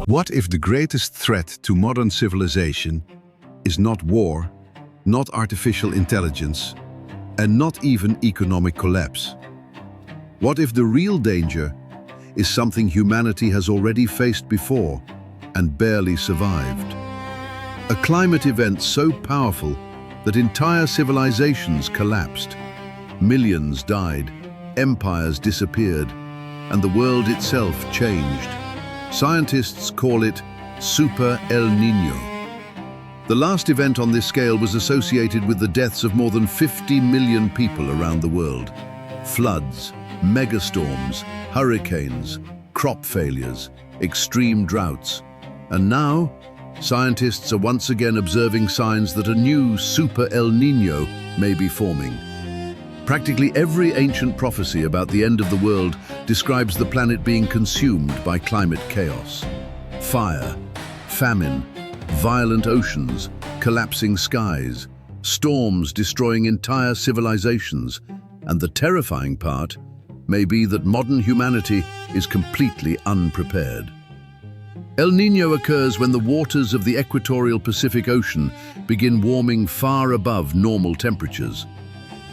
What if the greatest threat to modern civilization is not war, not artificial intelligence, and not even economic collapse? What if the real danger is something humanity has already faced before and barely survived? A climate event so powerful that entire civilizations collapsed, millions died, empires disappeared, and the world itself changed. Scientists call it Super El Niño. The last event on this scale was associated with the deaths of more than 50 million people around the world. Floods, megastorms, hurricanes, crop failures, extreme droughts. And now, scientists are once again observing signs that a new Super El Niño may be forming. Practically every ancient prophecy about the end of the world describes the planet being consumed by climate chaos. Fire, famine, violent oceans, collapsing skies, storms destroying entire civilizations, and the terrifying part may be that modern humanity is completely unprepared. El Niño occurs when the waters of the equatorial Pacific Ocean begin warming far above normal temperatures.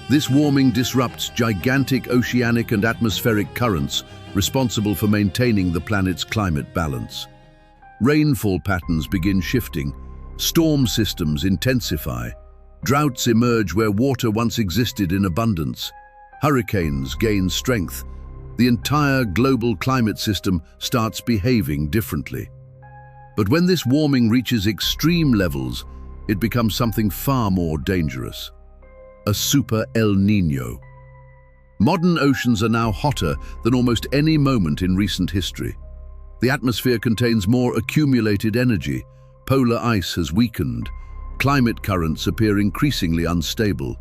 This warming disrupts gigantic oceanic and atmospheric currents responsible for maintaining the planet's climate balance. Rainfall patterns begin shifting, storm systems intensify, droughts emerge where water once existed in abundance, hurricanes gain strength, the entire global climate system starts behaving differently. But when this warming reaches extreme levels, it becomes something far more dangerous. A Super El Niño. Modern oceans are now hotter than almost any moment in recent history. The atmosphere contains more accumulated energy, polar ice has weakened, climate currents appear increasingly unstable,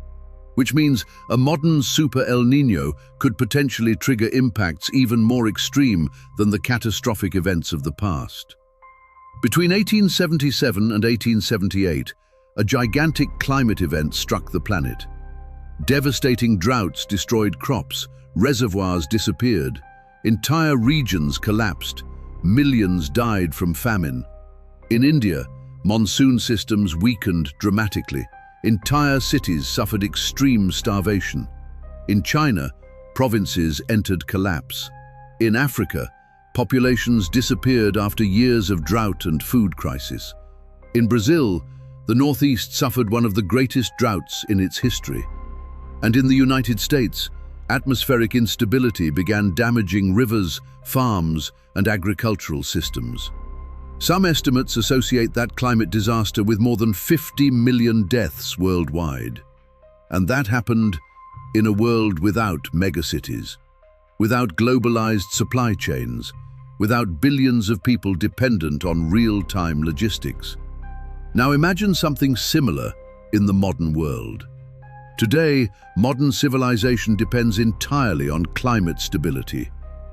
which means a modern Super El Niño could potentially trigger impacts even more extreme than the catastrophic events of the past. Between 1877 and 1878, a gigantic climate event struck the planet. Devastating droughts destroyed crops, reservoirs disappeared, entire regions collapsed, millions died from famine. In India, monsoon systems weakened dramatically, entire cities suffered extreme starvation. In China, provinces entered collapse. In Africa, populations disappeared after years of drought and food crisis. In Brazil, the Northeast suffered one of the greatest droughts in its history. And in the United States, atmospheric instability began damaging rivers, farms, and agricultural systems. Some estimates associate that climate disaster with more than 50 million deaths worldwide. And that happened in a world without megacities, without globalized supply chains, without billions of people dependent on real-time logistics. Now imagine something similar in the modern world. Today, modern civilization depends entirely on climate stability,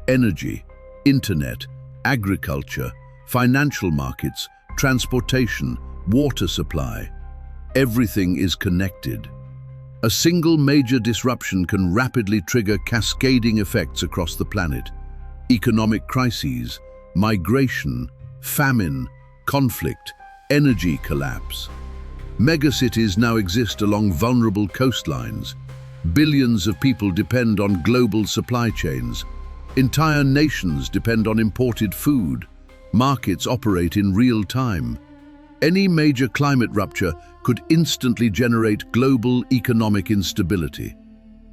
energy, internet, agriculture, financial markets, transportation, water supply. Everything is connected. A single major disruption can rapidly trigger cascading effects across the planet. Economic crises, migration, famine, conflict, energy collapse. Megacities now exist along vulnerable coastlines. Billions of people depend on global supply chains. Entire nations depend on imported food. Markets operate in real time. Any major climate rupture could instantly generate global economic instability.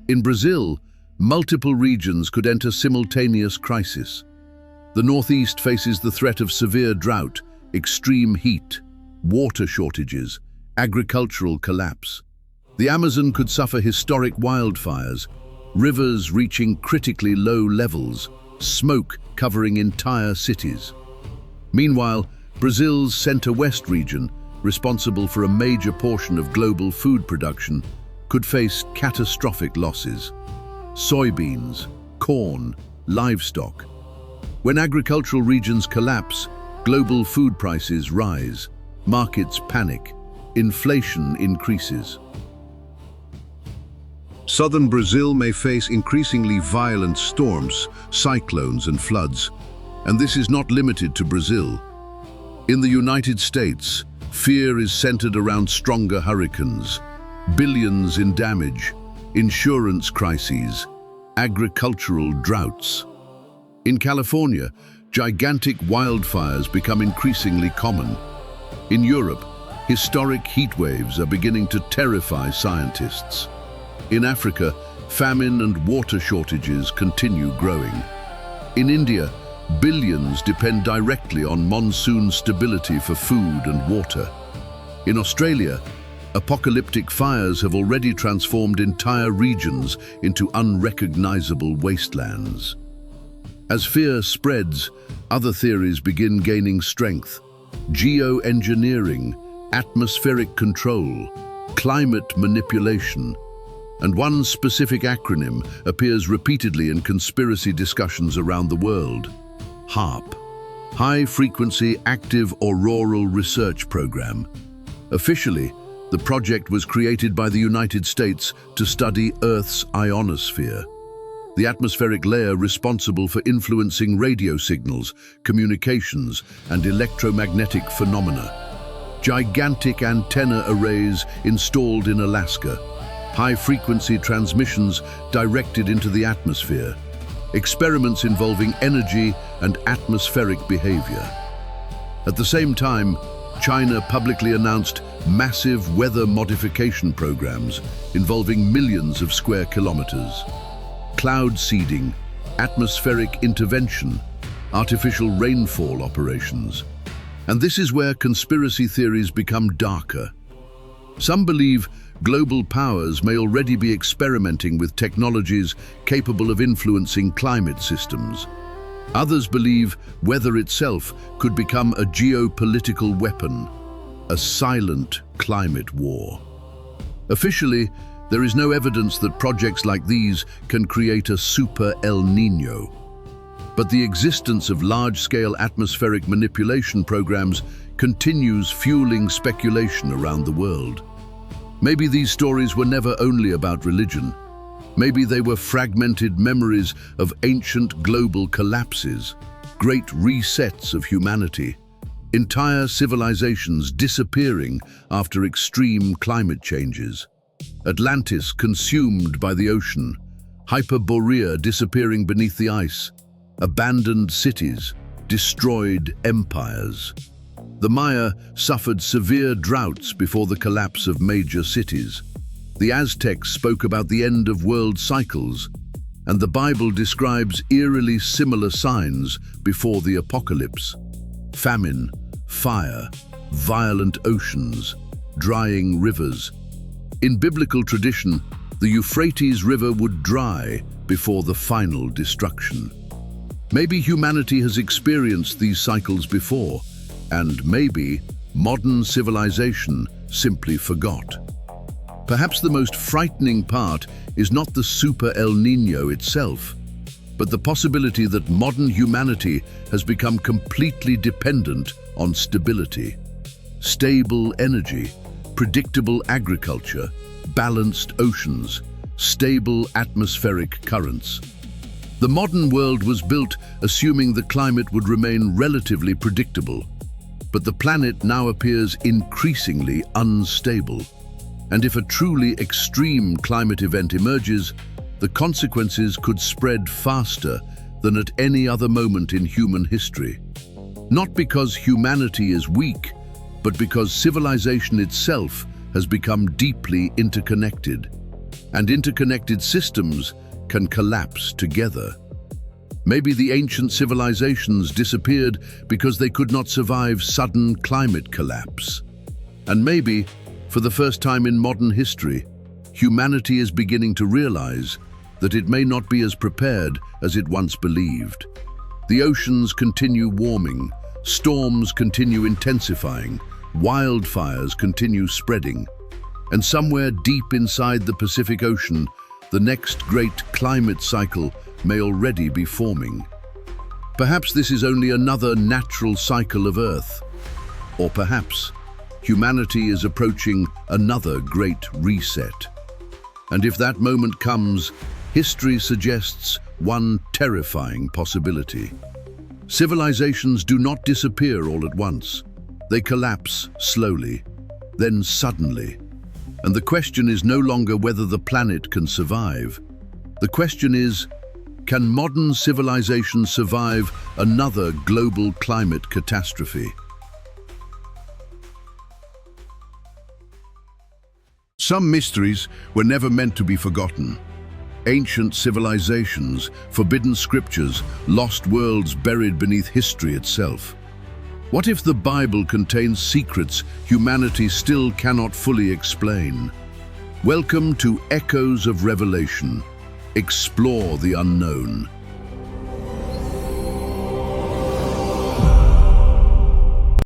In Brazil, multiple regions could enter simultaneous crisis. The Northeast faces the threat of severe drought, extreme heat, water shortages, agricultural collapse. The Amazon could suffer historic wildfires, rivers reaching critically low levels, smoke covering entire cities. Meanwhile, Brazil's center-west region, responsible for a major portion of global food production, could face catastrophic losses. Soybeans, corn, livestock. When agricultural regions collapse, global food prices rise, markets panic, inflation increases. Southern Brazil may face increasingly violent storms, cyclones and floods. And this is not limited to Brazil. In the United States, fear is centered around stronger hurricanes, billions in damage, insurance crises, agricultural droughts. In California, gigantic wildfires become increasingly common. In Europe, historic heat waves are beginning to terrify scientists. In Africa, famine and water shortages continue growing. In India, billions depend directly on monsoon stability for food and water. In Australia, apocalyptic fires have already transformed entire regions into unrecognizable wastelands. As fear spreads, other theories begin gaining strength. Geoengineering, atmospheric control, climate manipulation, and one specific acronym appears repeatedly in conspiracy discussions around the world: HAARP, High Frequency Active Auroral Research Program. Officially, the project was created by the United States to study Earth's ionosphere, the atmospheric layer responsible for influencing radio signals, communications, and electromagnetic phenomena. Gigantic antenna arrays installed in Alaska, high-frequency transmissions directed into the atmosphere, experiments involving energy and atmospheric behavior. At the same time, China publicly announced massive weather modification programs involving millions of square kilometers. Cloud seeding, atmospheric intervention, artificial rainfall operations. And this is where conspiracy theories become darker. Some believe global powers may already be experimenting with technologies capable of influencing climate systems. Others believe weather itself could become a geopolitical weapon, a silent climate war. Officially, there is no evidence that projects like these can create a super El Niño. But the existence of large-scale atmospheric manipulation programs continues fueling speculation around the world. Maybe these stories were never only about religion. Maybe they were fragmented memories of ancient global collapses, great resets of humanity, entire civilizations disappearing after extreme climate changes. Atlantis consumed by the ocean, Hyperborea disappearing beneath the ice, abandoned cities, destroyed empires. The Maya suffered severe droughts before the collapse of major cities. The Aztecs spoke about the end of world cycles, and the Bible describes eerily similar signs before the apocalypse: famine, fire, violent oceans, drying rivers. In biblical tradition, the Euphrates River would dry before the final destruction. Maybe humanity has experienced these cycles before, and maybe modern civilization simply forgot. Perhaps the most frightening part is not the super El Niño itself, but the possibility that modern humanity has become completely dependent on stability. Stable energy, predictable agriculture, balanced oceans, stable atmospheric currents. The modern world was built assuming the climate would remain relatively predictable, but the planet now appears increasingly unstable. And if a truly extreme climate event emerges, the consequences could spread faster than at any other moment in human history. Not because humanity is weak, but because civilization itself has become deeply interconnected. And interconnected systems can collapse together. Maybe the ancient civilizations disappeared because they could not survive sudden climate collapse. And maybe, for the first time in modern history, humanity is beginning to realize that it may not be as prepared as it once believed. The oceans continue warming, storms continue intensifying, wildfires continue spreading, and somewhere deep inside the Pacific Ocean, the next great climate cycle may already be forming. Perhaps this is only another natural cycle of Earth, or perhaps humanity is approaching another great reset. And if that moment comes, history suggests one terrifying possibility. Civilizations do not disappear all at once. They collapse slowly, then suddenly. And the question is no longer whether the planet can survive. The question is, can modern civilization survive another global climate catastrophe? Some mysteries were never meant to be forgotten. Ancient civilizations, forbidden scriptures, lost worlds buried beneath history itself. What if the Bible contains secrets humanity still cannot fully explain? Welcome to Echoes of Revelation. Explore the unknown.